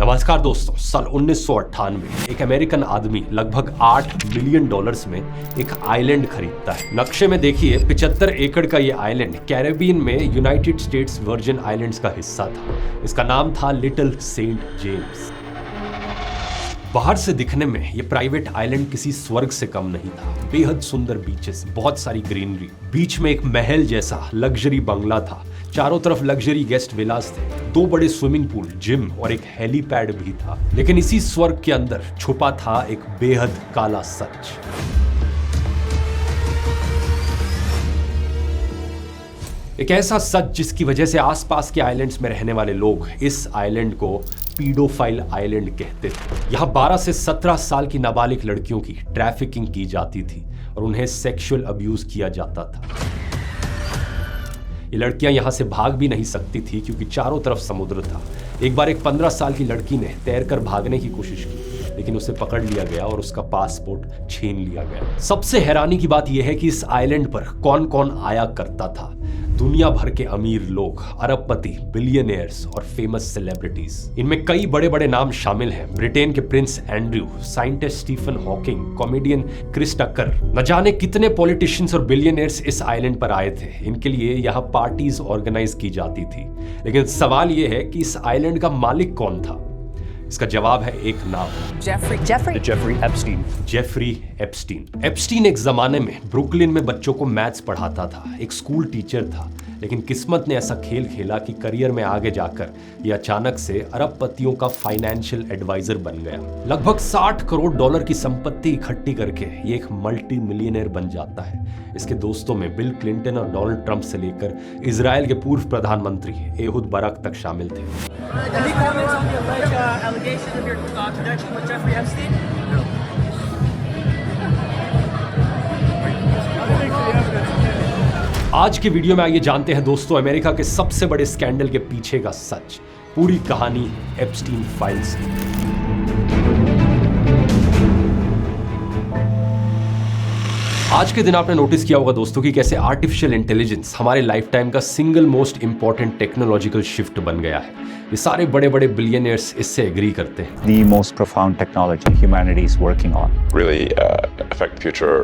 नमस्कार दोस्तों, साल 1998 एक अमेरिकन आदमी लगभग $8 मिलियन में एक आइलैंड खरीदता है। नक्शे में देखिए 75 एकड़ का ये आइलैंड कैरेबियन में यूनाइटेड स्टेट्स वर्जिन आइलैंड्स का हिस्सा था। इसका नाम था लिटिल सेंट जेम्स। बाहर से दिखने में ये प्राइवेट आइलैंड किसी स्वर्ग से कम नहीं था। बेहद सुंदर बीचेस, बहुत सारी ग्रीनरी, बीच में एक महल जैसा लग्जरी बंगला था, चारों तरफ लग्जरी गेस्ट विलास थे, 2 बड़े स्विमिंग पूल, जिम और एक हेलीपैड भी था। लेकिन इसी स्वर्ग के अंदर छुपा था एक बेहद काला सच। एक ऐसा सच जिसकी वजह से आसपास के आइलैंड्स में रहने वाले लोग इस आइलैंड को पीडोफाइल आइलैंड कहते थे। यहाँ 12 से 17 साल की नाबालिग लड़कियों की ट्रैफिकिंग की जाती थी और उन्हें सेक्सुअल अब्यूज किया जाता था। ये लड़कियां यहाँ से भाग भी नहीं सकती थी क्योंकि चारों तरफ समुद्र था। एक बार एक 15 साल की लड़की ने तैरकर भागने की कोशिश की, लेकिन उसे पकड़ लिया गया और उसका पासपोर्ट छीन लिया गया। सबसे हैरानी की बात यह है कि इस आइलैंड पर कौन कौन आया करता था। दुनिया भर के अमीर लोग, अरबपति, बिलियनियर्स और फेमस सेलिब्रिटीज। इनमें कई बड़े बड़े नाम शामिल हैं। ब्रिटेन के prince Andrew, scientist Stephen Hawking, comedian Chris Tucker, न जाने कितने पॉलिटिशियंस और बिलियनियर्स इस आइलैंड पर आए थे। इनके लिए यहाँ पार्टीज ऑर्गेनाइज की जाती थी। लेकिन सवाल यह है कि इस आइलैंड का मालिक कौन था। इसका जवाब है एक नाम, जेफरी एप्स्टीन। एप्स्टीन एक जमाने में ब्रुकलिन में बच्चों को मैथ्स पढ़ाता था, एक स्कूल टीचर था। लेकिन किस्मत ने ऐसा खेल खेला कि करियर में आगे जाकर ये अचानक से अरबपतियों का फाइनेंशियल एडवाइजर बन गया। लगभग $60 करोड़ की संपत्ति इकट्ठी करके ये एक मल्टी मिलियनर बन जाता है। इसके दोस्तों में बिल क्लिंटन और डोनाल्ड ट्रंप से लेकर इजराइल के पूर्व प्रधानमंत्री एहुद बारक तक शामिल थे। आज के वीडियो में आइए जानते हैं दोस्तों अमेरिका के सबसे बड़े स्कैंडल के पीछे का सच, पूरी कहानी एप्स्टीन फाइल्स की। आज के दिन आपने नोटिस किया होगा दोस्तों कि कैसे आर्टिफिशियल इंटेलिजेंस हमारे लाइफ टाइम का single most important technological shift बन गया है। ये सारे बड़े बड़े बिलियनियर्स इससे एग्री करते हैं। The most profound technology humanity is working on really affect the future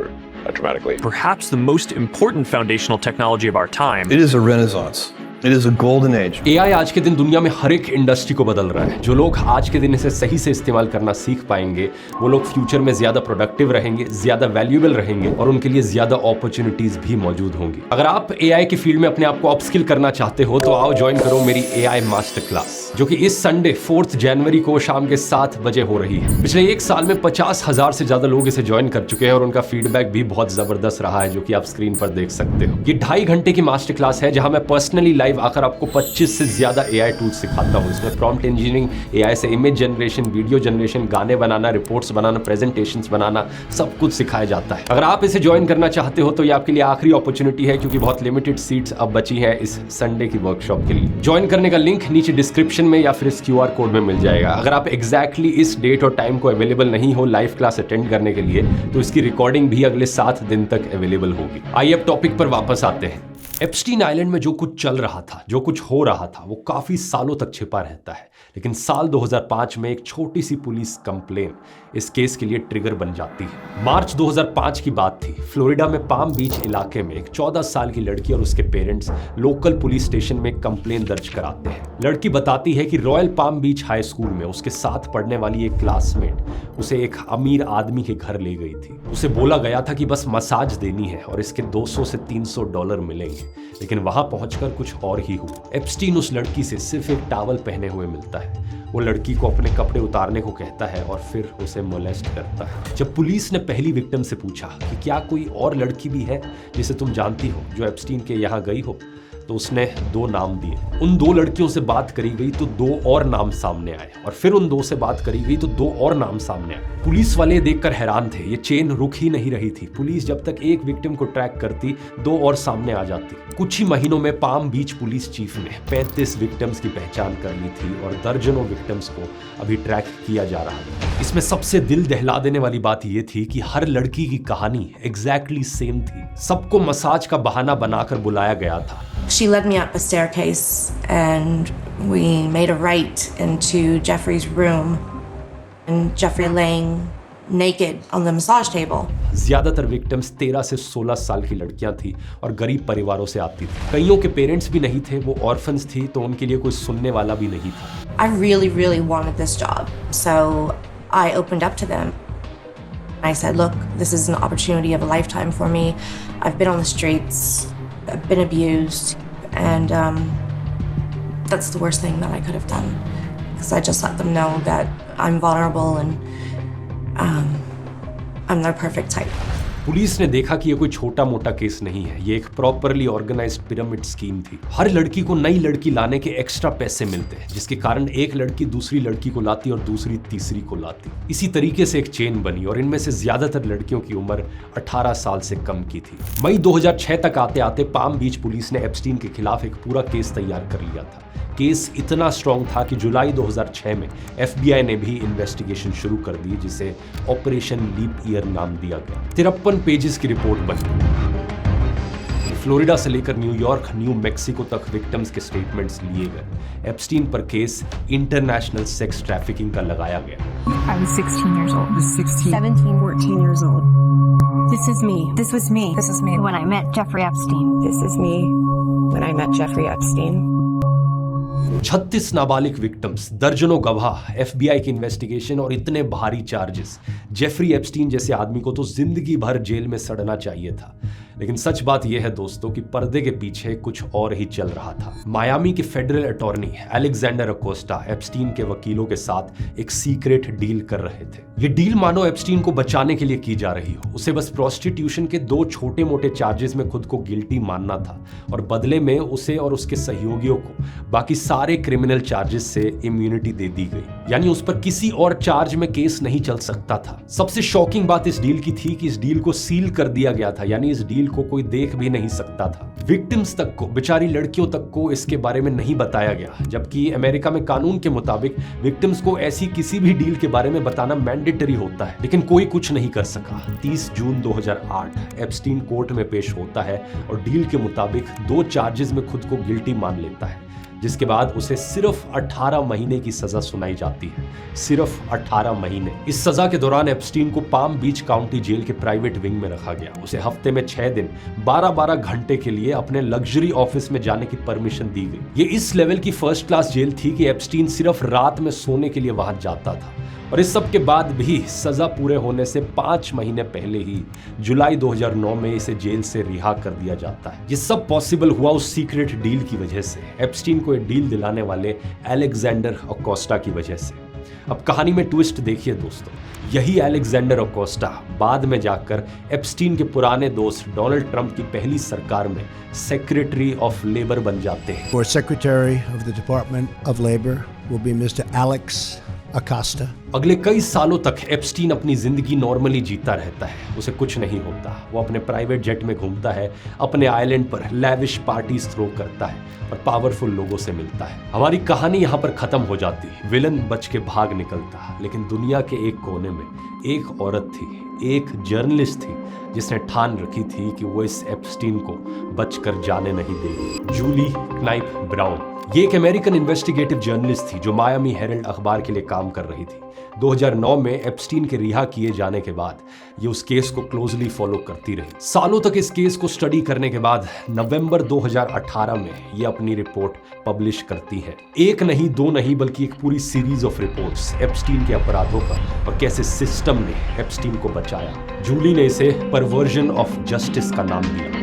dramatically. Perhaps the most important foundational technology of our time. It is a renaissance. It is a golden age. AI आज के दिन दुनिया में हर एक industry को बदल रहा है। जो लोग आज के दिन इसे सही से इस्तेमाल करना सीख पाएंगे वो लोग फ्यूचर में ज्यादा प्रोडक्टिव रहेंगे, ज्यादा वैल्यूएबल रहेंगे और उनके लिए ज्यादा अपॉर्चुनिटीज भी मौजूद होंगी। अगर आप AI के फील्ड में अपने आप को अपस्किल करना चाहते हो तो आओ ज्वाइन करो मेरी AI मास्टर क्लास, जो कि इस संडे 4 जनवरी को शाम के 7 बजे हो रही है। पिछले एक साल में 50,000 से ज्यादा लोग इसे ज्वाइन कर चुके हैं और उनका फीडबैक भी बहुत जबरदस्त रहा है, जो कि आप स्क्रीन पर देख सकते हो। ये 2.5 घंटे की मास्टर क्लास है जहां मैं पर्सनली लाइव आकर आपको 25 से ज्यादा AI टूल्स सिखाता हूं। इसमें प्रॉम्प्ट इंजीनियरिंग, AI से इमेज जनरेशन, वीडियो जनरेशन, गाने बनाना, रिपोर्ट्स बनाना, प्रेजेंटेशंस बनाना, सब कुछ सिखाया जाता है। अगर आप इसे ज्वाइन करना चाहते हो तो ये आपके लिए आखिरी अपॉर्चुनिटी है, क्योंकि बहुत लिमिटेड सीट्स अब बची हैं इस संडे की वर्कशॉप के लिए। ज्वाइन करने का लिंक नीचे डिस्क्रिप्शन में या फिर इस QR कोड में मिल जाएगा। अगर आप एग्जैक्टली इस डेट और टाइम को अवेलेबल नहीं हो लाइव क्लास अटेंड करने के लिए तो इसकी रिकॉर्डिंग भी अगले 7 दिन तक अवेलेबल होगी। आइए अब टॉपिक पर वापस आते हैं। एप्स्टीन आइलैंड में जो कुछ चल रहा था, जो कुछ हो रहा था, वो काफी सालों तक छिपा रहता है। लेकिन साल 2005 में एक छोटी सी पुलिस कंप्लेन इस केस के लिए ट्रिगर बन जाती है। मार्च 2005 की बात थी। फ्लोरिडा में पाम बीच इलाके में एक 14 साल की लड़की और उसके पेरेंट्स लोकल पुलिस स्टेशन में कंप्लेन दर्ज कराते हैं। लड़की बताती है कि रॉयल पाम बीच हाई स्कूल में उसके साथ पढ़ने वाली एक क्लासमेट उसे एक अमीर आदमी के घर ले गई थी। उसे बोला गया था कि बस मसाज देनी है और इसके $200 से $300 मिलेंगे। लेकिन वहां पहुंचकर कुछ और ही हुआ। एप्स्टीन उस लड़की से सिर्फ एक टॉवल पहने हुए मिलता है। वो लड़की को अपने कपड़े उतारने को कहता है और फिर उसे मोलेस्ट करता है। जब पुलिस ने पहली विक्टिम से पूछा कि क्या कोई और लड़की भी है जिसे तुम जानती हो जो एप्स्टीन के यहाँ गई हो, तो उसने 2 नाम दिए। उन 2 लड़कियों से बात करी गई तो 2 और नाम सामने आए और फिर उन 2 से बात करी गई तो 2 और नाम सामने आए। पुलिस वाले देखकर हैरान थे। ये चेन रुक ही नहीं रही थी। पुलिस जब तक एक विक्टिम को ट्रैक करती 2 और सामने आ जाती। कुछ ही महीनों में पाम बीच पुलिस चीफ ने 35 विक्टिम्स की पहचान कर ली थी और दर्जनों विक्टिम्स को अभी ट्रैक किया जा रहा था। इसमें सबसे दिल दहला देने वाली बात यह थी कि हर लड़की की कहानी एग्जैक्टली सेम थी। सबको मसाज का बहाना बनाकर बुलाया गया था। She led me up a staircase and we made a right into Jeffrey's room and Jeffrey laying naked on the massage table. ज्यादातर विक्टिम्स 13 से 16 साल की लड़कियां थी और गरीब परिवारों से आती थी। कईयों के पेरेंट्स भी नहीं थे, वो ऑर्फन्स थी, तो उनके लिए कोई सुनने वाला भी नहीं था। I really wanted this job, so I opened up to them. I said, look, this is an opportunity of a lifetime for me. I've been on the streets, I've been abused, and that's the worst thing that I could have done. Because I just let them know that I'm vulnerable and I'm their perfect type. Police ने देखा कि ये कोई छोटा मोटा case नहीं है, ये एक प्रॉपरली ऑर्गेनाइज्ड पिरामिड स्कीम थी। हर लड़की को नई लड़की लाने के एक्स्ट्रा पैसे मिलते हैं, जिसके कारण एक लड़की दूसरी लड़की को लाती और दूसरी तीसरी को लाती। इसी तरीके से एक चेन बनी और इनमें से ज्यादातर लड़कियों की उम्र 18 साल से कम की थी। मई 2006 तक आते आते पाम बीच पुलिस ने एप्स्टीन के खिलाफ एक पूरा केस तैयार कर लिया था। केस इतना स्ट्रॉन्ग था कि जुलाई 2006 में FBI ने भी इन्वेस्टिगेशन शुरू कर दी, जिसे ऑपरेशन लीप ईयर नाम दिया गया। 53 पेजेस की रिपोर्ट बनी। फ्लोरिडा से लेकर न्यूयॉर्क, न्यू मैक्सिको तक विक्टिम्स के स्टेटमेंट्स लिए गए। एप्स्टीन पर केस इंटरनेशनल सेक्स ट्रैफिकिंग का लगाया गया। I was 16 years old. 17, 14 years old. This is me. This was me. This is me when I met Jeffrey Epstein. This is me when I met Jeffrey Epstein. 36 नाबालिग victims, दर्जनों गवाह, FBI की investigation और इतने भारी charges. Jeffrey Epstein जैसे आदमी को तो जिंदगी भर जेल में सड़ना चाहिए था। लेकिन सच बात यह है दोस्तों कि पर्दे के पीछे कुछ और ही चल रहा था। मायामी के federal attorney Alexander Acosta Epstein के वकीलों के साथ एक सीक्रेट डील कर रहे थे। ये डील मानो एप्स्टीन को बचाने के लिए की जा रही हो। उसे बस प्रोस्टिट्यूशन के 2 छोटे मोटे चार्जेस में खुद को गिल्टी मानना था और बदले में उसे और उसके सहयोगियों को बाकी सारे क्रिमिनल चार्जेस से इम्यूनिटी दे दी गई। यानी उस पर किसी और चार्ज में केस नहीं चल सकता था। सबसे शॉकिंग बात इस डील की थी कि इस डील को सील कर दिया गया था, यानी इस डील को कोई देख भी नहीं सकता था। विक्टिम्स तक को, बेचारी लड़कियों तक को इसके बारे में नहीं बताया गया, जबकि अमेरिका में कानून के मुताबिक विक्टिम्स को ऐसी किसी भी डील के बारे में बताना मैंडेटरी होता है। लेकिन कोई कुछ नहीं कर सका। 30 जून 2008 एप्स्टीन कोर्ट में पेश होता है और डील के मुताबिक 2 चार्जेस में खुद को गिल्टी मान लेता है, जिसके बाद उसे सिर्फ 18 महीने की सजा सुनाई जाती है। सिर्फ 18 महीने। इस सजा के दौरान एप्स्टीन को पाम बीच काउंटी जेल के प्राइवेट विंग में रखा गया। उसे हफ्ते में 6 दिन 12-12 घंटे के लिए अपने लग्जरी ऑफिस में जाने की परमिशन दी गई। ये इस लेवल की फर्स्ट क्लास जेल थी कि एप्स्टीन सिर्फ रात में सोने के लिए वहां जाता था। और इस सब के बाद भी सजा पूरे होने से 5 महीने पहले ही जुलाई 2009 में इसे जेल से रिहा कर दिया जाता है। ये सब पॉसिबल हुआ उस सीक्रेट डील की वजह से, एप्स्टीन को एक डील दिलाने वाले अलेक्जेंडर अकोस्टा की वजह से। अब कहानी में ट्विस्ट देखिए दोस्तों, यही अलेक्जेंडर अकोस्टा बाद में जाकर एप्स्टीन के पुराने दोस्त डोनाल्ड ट्रंप की पहली सरकार में सेक्रेटरी ऑफ लेबर बन जाते हैं। Our Secretary of the Department of Labor will be Mr. Alex Acosta. अगले कई सालों तक एप्स्टीन अपनी जिंदगी नॉर्मली जीता रहता है। उसे कुछ नहीं होता। वो अपने प्राइवेट जेट में घूमता है, अपने आइलैंड पर लैविश पार्टीज थ्रो करता है और पावरफुल लोगों से मिलता है। हमारी कहानी यहाँ पर खत्म हो जाती। विलन बच के भाग निकलता। लेकिन दुनिया के एक कोने में एक औरत थी, एक जर्नलिस्ट थी, जिसने ठान रखी थी कि वो इस एप्स्टीन को बचकर जाने नहीं देगी। जूली क्नाइप ब्राउन। ये एक अमेरिकन इन्वेस्टिगेटिव जर्नलिस्ट थी जो मायामी हेरल्ड अखबार के लिए काम कर रही थी। 2009 में एप्स्टीन के रिहा किए जाने के बाद ये उस केस को क्लोजली फॉलो करती रही। सालों तक इस केस को स्टडी करने के बाद नवंबर 2018 में ये अपनी रिपोर्ट पब्लिश करती है। एक नहीं, 2 नहीं, बल्कि एक पूरी सीरीज ऑफ रिपोर्ट्स एप्स्टीन के अपराधों पर और कैसे सिस्टम ने एप्स्टीन को बचाया। जूली ने इसे परवर्जन ऑफ जस्टिस का नाम दिया।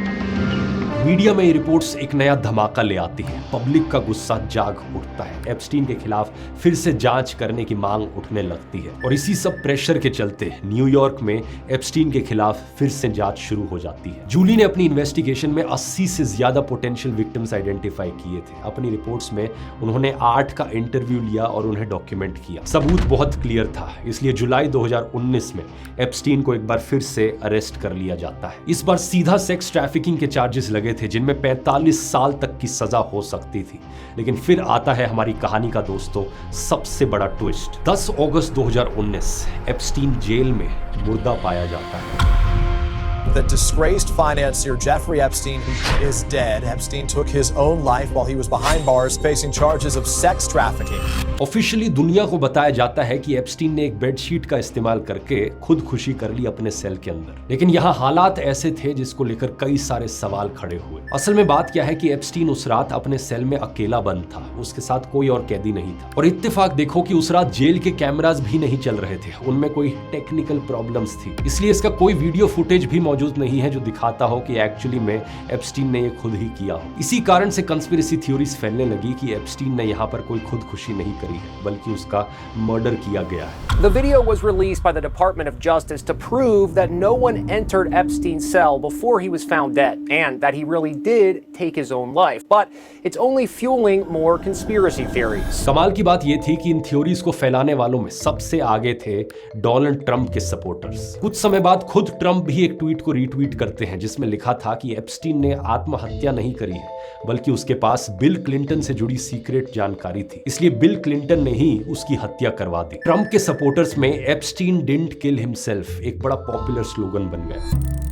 मीडिया में ये रिपोर्ट्स एक नया धमाका ले आती है। पब्लिक का गुस्सा जाग उठता है। एप्स्टीन के खिलाफ फिर से जांच करने की मांग उठने लगती है और इसी सब प्रेशर के चलते न्यूयॉर्क में एप्स्टीन के खिलाफ फिर से जांच शुरू हो जाती है। जूली ने अपनी इन्वेस्टिगेशन में 80 से ज्यादा पोटेंशियल विक्टिम्स आइडेंटिफाई किए थे। अपनी रिपोर्ट्स में उन्होंने 8 का इंटरव्यू लिया और उन्हें डॉक्यूमेंट किया। सबूत बहुत क्लियर था, इसलिए जुलाई 2019 में एप्स्टीन को एक बार फिर से अरेस्ट कर लिया जाता है। इस बार सीधा सेक्स ट्रैफिकिंग के चार्जेस लगे थे, जिनमें 45 साल तक की सजा हो सकती थी। लेकिन फिर आता है हमारी कहानी का दोस्तों सबसे बड़ा ट्विस्ट। 10 अगस्त 2019 एप्स्टीन जेल में मुर्दा पाया जाता है। that disgraced financier Jeffrey Epstein is dead. Epstein took his own life while he was behind bars facing charges of sex trafficking. Officially दुनिया को बताया जाता है कि एप्स्टीन ने एक बेडशीट का इस्तेमाल करके खुदकुशी कर ली अपने सेल के अंदर। लेकिन यहाँ हालात ऐसे थे जिसको लेकर कई सारे सवाल खड़े हुए। असल में बात क्या है कि एप्स्टीन उस रात अपने सेल में अकेला बंद था, उसके साथ कोई और कैदी नहीं था। और इत्तेफाक देखो कि उस रात जेल के कैमरास भी नहीं चल रहे थे, उनमें कोई टेक्निकल प्रॉब्लम्स थी, इसलिए इसका कोई वीडियो फुटेज भी मौजूद नहीं है जो दिखाता हो कि एक्चुअली में एप्स्टीन ने ये खुद ही किया हो। इसी कारण से कंस्पिरेसी थ्योरीज फैलने लगी कि एप्स्टीन ने यहाँ पर कोई खुदकुशी नहीं करी है, बल्कि उसका मर्डर किया गया है। The video was released by the Department of Justice to prove that no one entered Epstein's cell before he was found dead, and that he really did take his own life. But it's only fueling more conspiracy theories. कमाल की बात ये थी कि इन theories को फैलाने वालों में सबसे आगे थे डोनाल्ड ट्रंप के सपोर्टर्स। कुछ समय बाद खुद ट्रंप भी एक ट्वीट को रीट्वीट करते हैं जिसमें लिखा था कि एप्स्टीन ने आत्महत्या नहीं करी है, बल्कि उसके पास बिल क्लिंटन से जुड़ी सीक्रेट जानकारी थी, इसलिए बिल क्लिंटन ने ही उसकी हत्या करवा दी। ट्रंप के सपोर्टर्स में एप्स्टीन डिडंट किल हिमसेल्फ एक बड़ा पॉपुलर स्लोगन बन गया।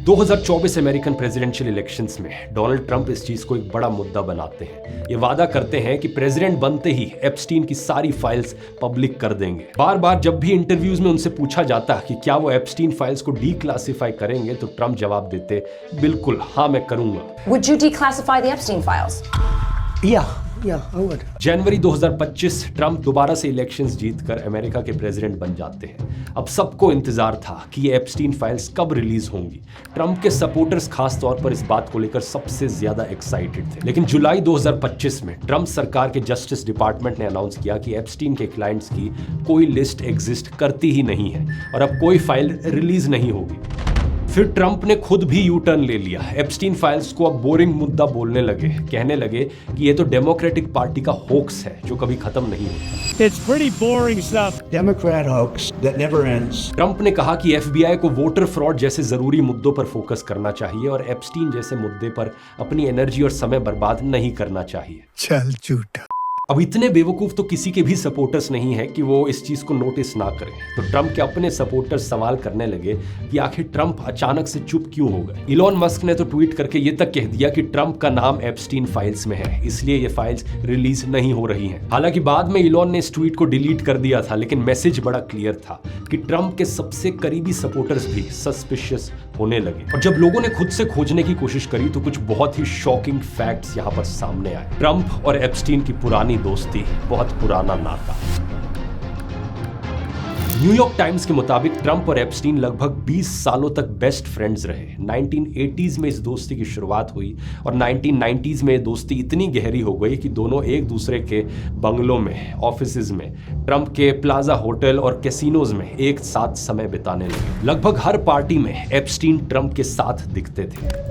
2024 अमेरिकन प्रेसिडेंशियल इलेक्शंस में डोनाल्ड ट्रंप इस चीज को एक बड़ा मुद्दा बनाते हैं। ये वादा करते हैं कि प्रेसिडेंट बनते ही एप्स्टीन की सारी फाइल्स पब्लिक कर देंगे। बार बार जब भी इंटरव्यूज में उनसे पूछा जाता कि क्या वो एप्स्टीन फाइल्स को डीक्लासिफाई करेंगे, तो ट्रंप जवाब देते, बिल्कुल हाँ मैं करूंगा। Would you declassify the Epstein files? Yeah, I would. January 2025 Trump दोबारा से इलेक्शंस जीतकर अमेरिका के प्रेसिडेंट बन जाते हैं। अब सबको इंतजार था कि ये एप्स्टीन फाइल्स कब रिलीज होंगी। ट्रंप के सपोर्टर्स खास तौर पर इस बात को लेकर सबसे ज्यादा एक्साइटेड थे। लेकिन जुलाई 2025 में ट्रंप सरकार के जस्टिस डिपार्टमेंट ने अनाउंस किया कि एप्स्टीन के क्लाइंट्स की कोई लिस्ट एग्जिस्ट करती ही नहीं है और अब कोई फाइल रिलीज नहीं होगी। फिर ट्रंप ने खुद भी यू टर्न ले लिया। एप्स्टीन फाइल्स को अब बोरिंग मुद्दा बोलने लगे, कहने लगे कि ये तो डेमोक्रेटिक पार्टी का होक्स है जो कभी खत्म नहीं होता। It's pretty boring stuff. Democrat hoax that never ends. Trump ने कहा कि एफबीआई को वोटर फ्रॉड जैसे जरूरी मुद्दों पर फोकस करना चाहिए और एप्स्टीन जैसे मुद्दे पर अपनी एनर्जी और समय बर्बाद नहीं करना चाहिए। चल झूठा। अब इतने बेवकूफ तो किसी के भी सपोर्टर्स नहीं है कि वो इस चीज को नोटिस ना करें। तो ट्रंप के अपने सपोर्टर्स सवाल करने लगे कि आखिर ट्रंप अचानक से चुप क्यों हो गए। इलॉन मस्क ने तो ट्वीट करके ये तक कह दिया कि ट्रंप का नाम एप्स्टीन फाइल्स में है, इसलिए ये फाइल्स रिलीज नहीं हो रही हैं। हालांकि बाद में इलॉन ने इस ट्वीट को डिलीट कर दिया था, लेकिन मैसेज बड़ा क्लियर था कि ट्रंप के सबसे करीबी सपोर्टर्स भी सस्पिशियस होने लगे। और जब लोगों ने खुद से खोजने की कोशिश करी तो कुछ बहुत ही शॉकिंग फैक्ट्स यहाँ पर सामने आए। ट्रंप और एप्स्टीन की पुरानी दोस्ती, बहुत पुराना नाता। न्यूयॉर्क टाइम्स के मुताबिक ट्रंप और एप्स्टीन लगभग 20 सालों तक बेस्ट फ्रेंड्स रहे। 1980s में इस दोस्ती की शुरुआत हुई और 1990s में ये दोस्ती इतनी गहरी हो गई कि दोनों एक दूसरे के बंगलों में, ऑफिसेज में, ट्रंप के प्लाजा होटल और कैसीनोज में एक साथ समय बिताने लगे। लगभग हर पार्टी में एप्स्टीन ट्रंप के साथ दिखते थे।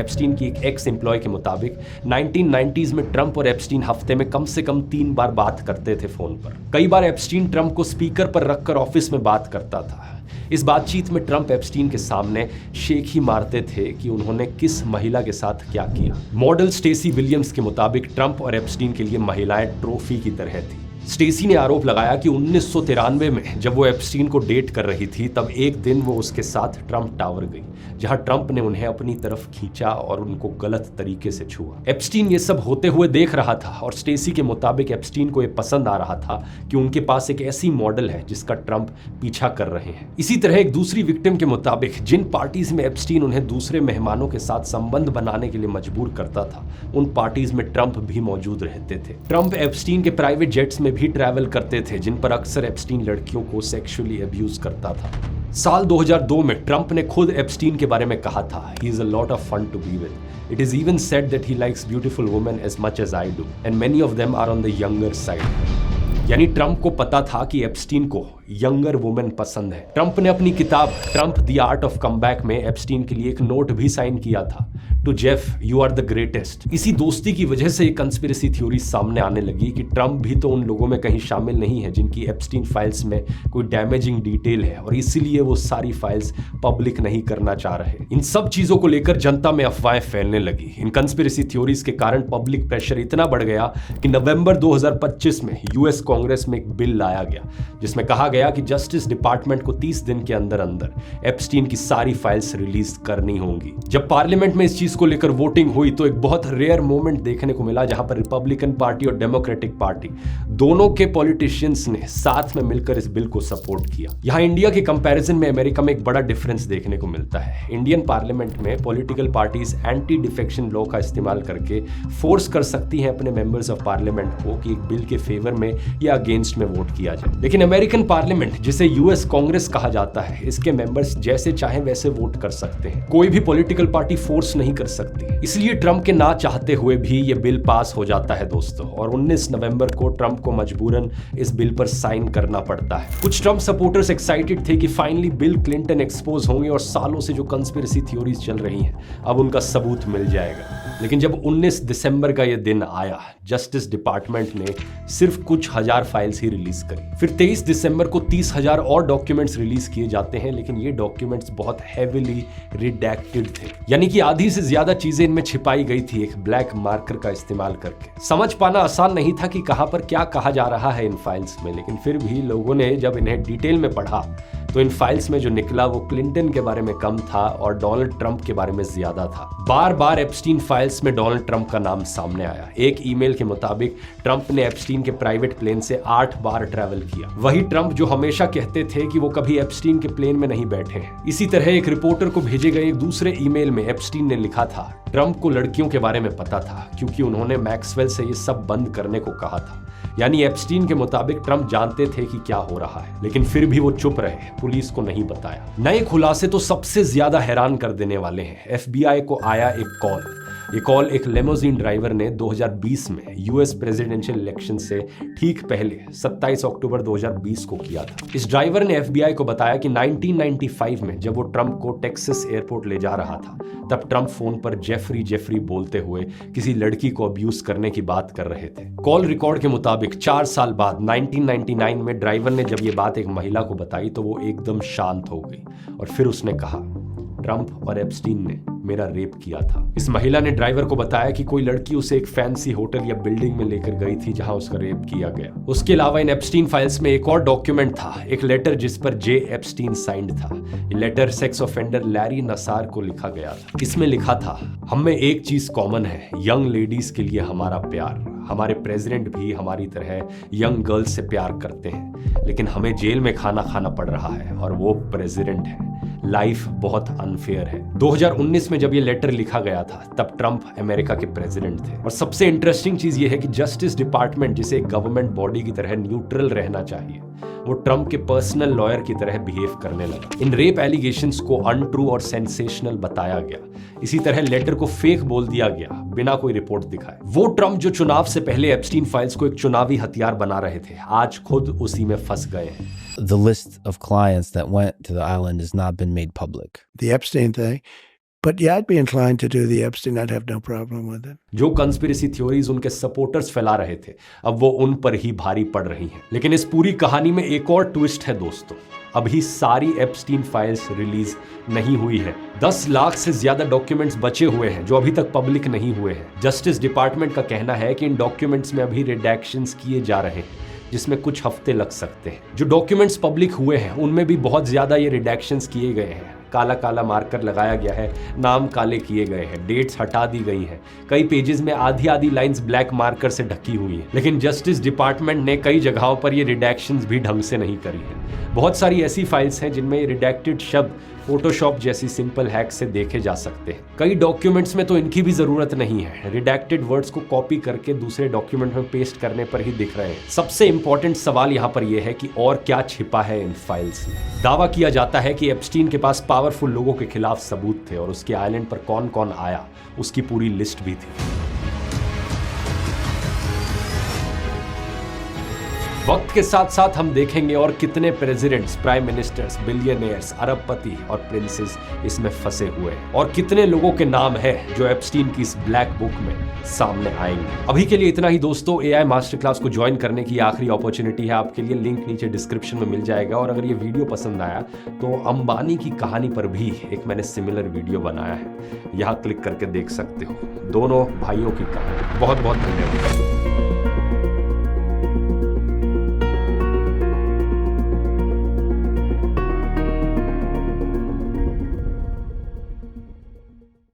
एप्स्टीन की एक एक्स एम्प्लॉय के मुताबिक 1990s में ट्रंप और एप्स्टीन हफ्ते में कम से कम 3 बार बात करते थे फोन पर। कई बार एप्स्टीन ट्रंप को स्पीकर पर रखकर ऑफिस में बात करता था। इस बातचीत में ट्रंप एप्स्टीन के सामने शेक ही मारते थे कि उन्होंने किस महिला के साथ क्या किया। मॉडल स्टेसी विलियम्स के मुताबिक ट्रंप और एप्स्टीन के लिए महिलाएं ट्रॉफी की तरह थी। स्टेसी ने आरोप लगाया कि 1993 में जब वो एप्स्टीन को डेट कर रही थी, तब एक दिन वो उसके साथ ट्रंप टावर गई, जहां ट्रंप ने उन्हें अपनी तरफ खींचा और उनको गलत तरीके से छुआ। एप्स्टीन ये सब होते हुए देख रहा था और स्टेसी के मुताबिक एप्स्टीन को ये पसंद आ रहा था कि उनके पास एक ऐसी मॉडल है जिसका ट्रंप पीछा कर रहे हैं। इसी तरह एक दूसरी विक्टिम के मुताबिक जिन पार्टीज में एप्स्टीन उन्हें दूसरे मेहमानों के साथ संबंध बनाने के लिए मजबूर करता था, उन पार्टीज में ट्रंप भी मौजूद रहते थे। ट्रंप एप्स्टीन के प्राइवेट जेट्स में भी ट्रैवल करते थे, जिन पर अक्सर एप्स्टीन लड़कियों को सेक्सुअली अब्यूज करता था। साल 2002 में ट्रंप ने खुद एप्स्टीन के बारे में कहा था, he is a lot of fun to be with. It is even said that he likes beautiful women as much as I do, and many of them are on the younger side. यानी Trump को पता था कि Epstein को younger women पसंद है। Trump ने अपनी किताब Trump the art of comeback में एप्स्टीन के लिए एक नोट भी साइन किया था। To Jeff you are the greatest. इसी दोस्ती की वजह से ये कंस्पिरेसी थ्योरी सामने आने लगी कि ट्रंप भी तो उन लोगों में कहीं शामिल नहीं है जिनकी एप्स्टीन फाइल्स में कोई डैमेजिंग डिटेल है और इसीलिए वो सारी फाइल्स पब्लिक नहीं करना चाह रहे। इन सब चीजों को लेकर जनता में अफवाहें फैलने लगी। इन कंस्पिरेसी थ्योरीज के कारण पब्लिक प्रेशर इतना बढ़ गया कि नवंबर 2025 में यूएस कांग्रेस में एक बिल लाया गया जिसमें कहा गया कि जस्टिस डिपार्टमेंट को 30 दिन के अंदर अंदर एप्स्टीन की सारी फाइल्स रिलीज करनी होंगी। जब पार्लियामेंट में इस चीज को लेकर वोटिंग हुई तो एक बहुत रेयर मोमेंट देखने को मिला जहां पर रिपब्लिकन पार्टी और डेमोक्रेटिक पार्टी दोनों के पॉलिटिशियंस ने साथ में मिलकर इस बिल को सपोर्ट किया। यहां इंडिया के कंपैरिजन में अमेरिका में एक बड़ा डिफरेंस देखने को मिलता है। इंडियन पार्लियामेंट में political parties anti defection law का इस्तेमाल करके फोर्स कर सकती हैं अपने मेंबर्स ऑफ पार्लियामेंट को कि एक बिल के फेवर में या अगेंस्ट में वोट किया जाए। लेकिन अमेरिकन पार्लियामेंट जिसे यूएस कांग्रेस कहा जाता है, इसके मेंबर्स जैसे चाहे वैसे वोट कर सकते हैं। कोई भी पॉलिटिकल पार्टी फोर्स नहीं कर सकती। इसलिए ट्रंप के ना चाहते हुए भी ये बिल पास हो जाता है दोस्तों, और 19 नवंबर को ट्रंप को मजबूरन इस बिल पर साइन करना पड़ता है। कुछ ट्रंप सपोर्टर्स एक्साइटेड थे कि फाइनली बिल क्लिंटन एक्सपोज होंगे और सालों से जो कंस्पिरेसी थ्योरीज चल रही हैं अब उनका सबूत मिल जाएगा। लेकिन जब 19 दिसंबर का ये दिन आया, जस्टिस डिपार्टमेंट ने सिर्फ कुछ हजार फाइल्स ही रिलीज करी। फिर 23 दिसंबर को 30,000 और डॉक्यूमेंट्स रिलीज किए जाते हैं, लेकिन ये डॉक्यूमेंट्स बहुत हेविली रिडैक्टेड थे, यानी कि आधी से ज्यादा चीजें इनमें छिपाई गई थी एक ब्लैक मार्कर का इस्तेमाल करके। समझ पाना आसान नहीं था कि कहां पर क्या कहा जा रहा है इन फाइल्स में, लेकिन फिर भी लोगों ने जब इन्हें डिटेल में पढ़ा तो इन फाइल्स में जो निकला वो क्लिंटन के बारे में कम था और डोनाल्ड ट्रंप के बारे में ज्यादा था। बार बार एप्स्टीन फाइल्स में डोनाल्ड ट्रंप का नाम सामने आया। एक ईमेल के मुताबिक ट्रंप ने एप्स्टीन के प्राइवेट प्लेन से 8 बार ट्रैवल किया। वही ट्रंप जो हमेशा कहते थे कि वो कभी एप्स्टीन के प्लेन में नहीं बैठे हैं। इसी तरह एक रिपोर्टर को भेजे गए एक दूसरे ईमेल में एप्स्टीन ने लिखा था ट्रंप को लड़कियों के बारे में पता था क्योंकि उन्होंने मैक्सवेल से ये सब बंद करने को कहा था। यानी एप्स्टीन के मुताबिक ट्रंप जानते थे कि क्या हो रहा है, लेकिन फिर भी वो चुप रहे, पुलिस को नहीं बताया। नए खुलासे तो सबसे ज्यादा हैरान कर देने वाले हैं। एफबीआई को आया एक कॉल। ये कॉल एक लेमोजीन ड्राइवर ने 2020 में यूएस प्रेसिडेंशियल इलेक्शन से ठीक पहले 27 अक्टूबर 2020 को किया था। इस ड्राइवर ने एफबीआई को बताया कि 1995 में जब वो ट्रंप को टेक्सास एयरपोर्ट ले जा रहा था तब ट्रंप फोन पर जेफरी बोलते हुए किसी लड़की को अब्यूज करने की बात कर रहे थे। कॉल रिकॉर्ड के मुताबिक 4 साल बाद 1999 में ड्राइवर ने जब ये बात एक महिला को बताई तो वो एकदम शांत हो गई और फिर उसने कहा ट्रंप और एप्स्टीन ने मेरा रेप किया था। इस महिला ने ड्राइवर को बताया कि कोई लड़की उसे एक फैंसी होटल या बिल्डिंग में लेकर गई थी जहां उसका रेप किया गया। उसके अलावा इन एप्स्टीन फाइल्स में एक और डॉक्यूमेंट था, एक लेटर जिस पर जे एप्स्टीन साइंड था। ये लेटर सेक्स ऑफेंडर लैरी नसार को लिखा गया था। इसमें लिखा था हम में एक चीज कॉमन है, यंग लेडीज के लिए हमारा प्यार। हमारे प्रेसिडेंट भी हमारी तरह यंग गर्ल्स से प्यार करते हैं, लेकिन हमें जेल में खाना खाना पड़ रहा है और वो प्रेसिडेंट है। लाइफ बहुत अनफेयर है। 2019 में जब ये लेटर लिखा गया था तब ट्रंप अमेरिका के प्रेसिडेंट थे। और सबसे इंटरेस्टिंग चीज ये है कि जस्टिस डिपार्टमेंट जिसे एक गवर्नमेंट बॉडी की तरह न्यूट्रल रहना चाहिए, वो ट्रंप के पर्सनल लॉयर की तरह बिहेव करने लगा। इन रेप एलिगेशंस को अनट्रू और सेंसेशनल बताया गया। इसी तरह लेटर को फेक बोल दिया गया बिना कोई रिपोर्ट दिखाए। वो ट्रंप जो चुनाव से पहले एप्स्टीन फाइल्स को एक चुनावी हथियार बना रहे थे, आज खुद उसी में फंस गए हैं। The list of clients that went to the island has not been made public. The Epstein thing. But yeah, I'd be inclined to do the Epstein. I'd have no problem with it. जो conspiracy theories उनके supporters फैला रहे थे अब वो उन पर ही भारी पड़ रही हैं। लेकिन इस पूरी कहानी में एक और ट्विस्ट है दोस्तों। अभी सारी एप्स्टीन फाइल्स रिलीज नहीं हुई है। 10 लाख से ज्यादा डॉक्यूमेंट्स बचे हुए हैं जो अभी तक पब्लिक नहीं हुए हैं। जस्टिस डिपार्टमेंट का कहना है कि इन डॉक्यूमेंट्स में अभी रिडैक्शंस किए जा रहे हैं जिसमें कुछ हफ्ते लग सकते हैं। जो डॉक्यूमेंट्स पब्लिक हुए हैं उनमें भी बहुत ज्यादा ये रिडैक्शंस किए गए हैं। काला काला मार्कर लगाया गया है, नाम काले किए गए हैं, डेट्स हटा दी गई हैं। कई पेजेस में आधी लाइंस ब्लैक मार्कर से ढकी हुई हैं। लेकिन जस्टिस डिपार्टमेंट ने कई जगहों पर ये रिडैक्शंस भी ढंग से नहीं करी है। बहुत सारी ऐसी फाइल्स हैं जिनमें ये रिडैक्टेड शब्द फोटोशॉप जैसी सिंपल हैक से देखे जा सकते हैं। कई डॉक्यूमेंट्स में तो इनकी भी जरूरत नहीं है। रिडैक्टेड वर्ड्स को कॉपी करके दूसरे डॉक्यूमेंट में पेस्ट करने पर ही दिख रहे हैं। सबसे इंपॉर्टेंट सवाल यहाँ पर यह है कि और क्या छिपा है इन फाइल्स में। दावा किया जाता है कि एप्स्टीन के पास पावरफुल लोगों के खिलाफ सबूत थे और उसके आइलैंड पर कौन कौन आया उसकी पूरी लिस्ट भी थी। वक्त के साथ साथ हम देखेंगे और कितने प्रेसिडेंट्स, प्राइम मिनिस्टर्स, बिलियनियर्स, अरबपति और प्रिंसेस इसमें फंसे हुए हैं और कितने लोगों के नाम हैं जो एप्स्टीन की इस ब्लैक बुक में सामने आएंगे। अभी के लिए इतना ही दोस्तों। एआई मास्टर क्लास को ज्वाइन करने की आखिरी अपॉर्चुनिटी है आपके लिए, लिंक नीचे डिस्क्रिप्शन में मिल जाएगा। और अगर ये वीडियो पसंद आया तो अंबानी की कहानी पर भी एक मैंने सिमिलर वीडियो बनाया है, यहाँ क्लिक करके देख सकते हो। दोनों भाइयों की कहानी। बहुत बहुत धन्यवाद।